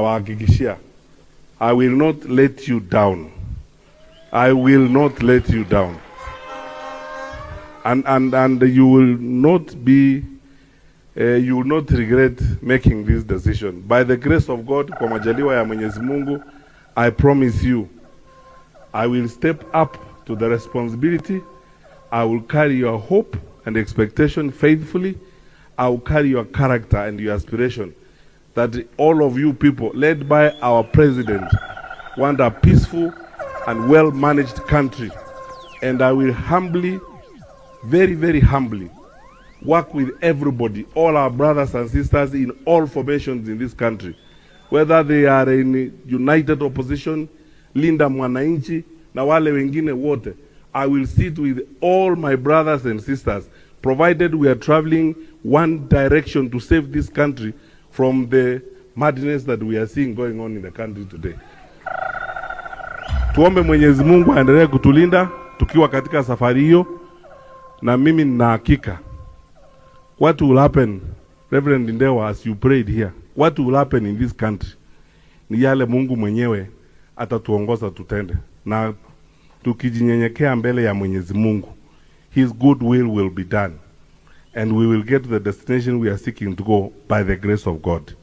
Nawahakikishia, I will not let you down. I will not let you down. And you will not be, you will not regret making this decision. By the grace of God, kwa majaliwa ya Mwenyezi Mungu, I promise you, I will step up to the responsibility. I will carry your hope and expectation faithfully. I will carry your character and your aspiration, that all of you people, led by our president, want a peaceful and well-managed country. And I will humbly, very, very humbly, work with everybody, all our brothers and sisters in all formations in this country, whether they are in united opposition, Linda Mwananchi, na wale wengine wote. I will sit with all my brothers and sisters, provided we are traveling one direction to save this country from the madness that we are seeing going on in the country today. Tuombe Mwenyezi Mungu aendelee kutulinda tukiwa katika safari hiyo, na mimi nina hakika what will happen, Reverend Ndewa, as you prayed here, what will happen in this country ni yale Mungu mwenyewe atatuongoza tutende, na tukijinyenyekea mbele ya Mwenyezi Mungu, His good will be done, and we will get to the destination we are seeking to go by the grace of God.